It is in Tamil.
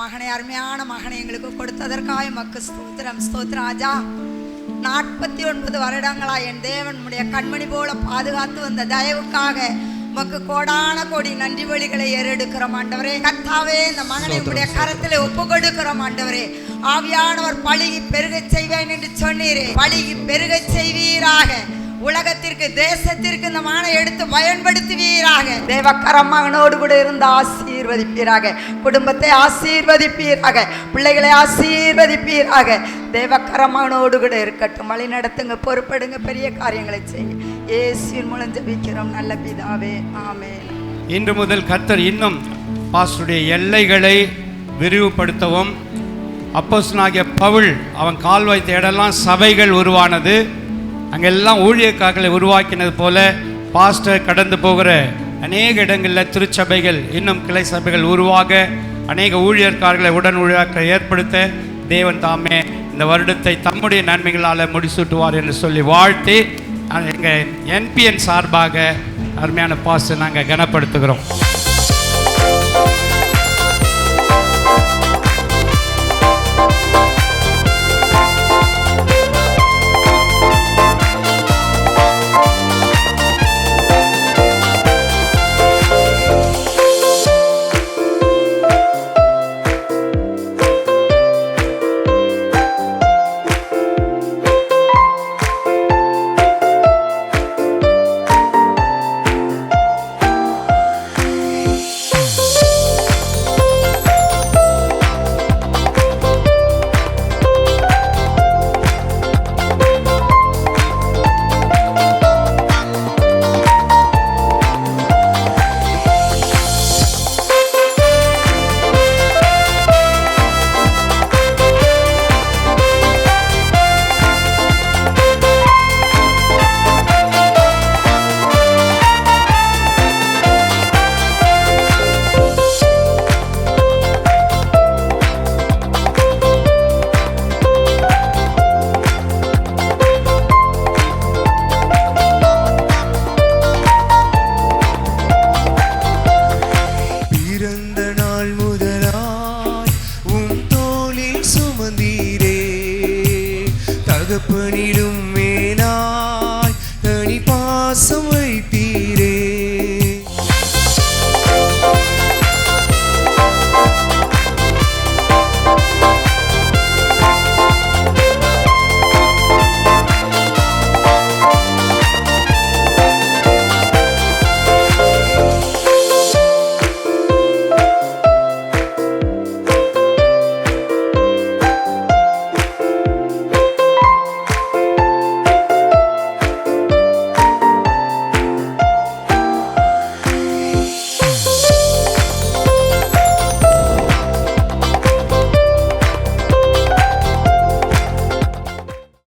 மகனை, அருமையான மகனை எங்களுக்கு கொடுத்ததற்காக உமக்கு ஸ்தோத்திரம். ஸ்தோத்திரம் ராஜா. 49 வருடங்களா என் தேவன் உம்முடைய கண்மணி போல பாதுகாத்து வந்த தயவுக்காக உமக்கு கோடான கோடி நன்றி வழிகளை ஏறெடுக்கிறோம் ஆண்டவரே. கர்த்தாவே, இந்த மகனை உம்முடைய கரத்திலே ஒப்பு கொடுக்கிறோம் ஆண்டவரே. ஆவியானவர் பழுகி பெருக செய்வேன் என்று சொன்னீரே, பழுகி பெருக செய்வீராக. உலகத்திற்கு, தேசத்திற்கு இந்த மகனை எடுத்து பயன்படுத்துவீராக. தேவக்கரம் மகனோடு கூட இருந்து ஆசீர்வதிப்பீராக. குடும்பத்தை ஆசீர்வதிப்பீராக. பிள்ளைகளை ஆசீர்வதிப்பீராக. தேவக்கரம் மகனோடு கூட இருக்கட்டும். வழி நடத்துங்க, பொறுப்படுங்க, பெரிய காரியங்களை செய்யுங்க. இயேசுவின் மூலம் ஜெபிக்கிறோம் நல்ல பிதாவே, ஆமென். இன்று முதல் கர்த்தர் இன்னும் பாஸ்டருடைய எல்லைகளை விரிவுபடுத்தவும், அப்போஸ்தலனாகிய பவுல் அவன் கால் வைத்த இடமெல்லாம் சபைகள் உருவானது, அங்கெல்லாம் ஊழியக்காரர்களை உருவாக்கினது போல பாஸ்டர் கடந்து போகிற அநேக இடங்களில் திருச்சபைகள், இன்னும் கிளை சபைகள் உருவாக, அநேக ஊழியர்காரர்களை உடன் ஊழியர்களை ஏற்படுத்த தேவன் தாமே இந்த வருடத்தை தம்முடைய நன்மைகளால் முடிசூட்டுவார் என்று சொல்லி வாழ்த்தி எங்கள் என்பிஎன் சார்பாக அருமையான பாஸ்டர் நாங்கள் கனப்படுத்துகிறோம். தகப்பனிடும்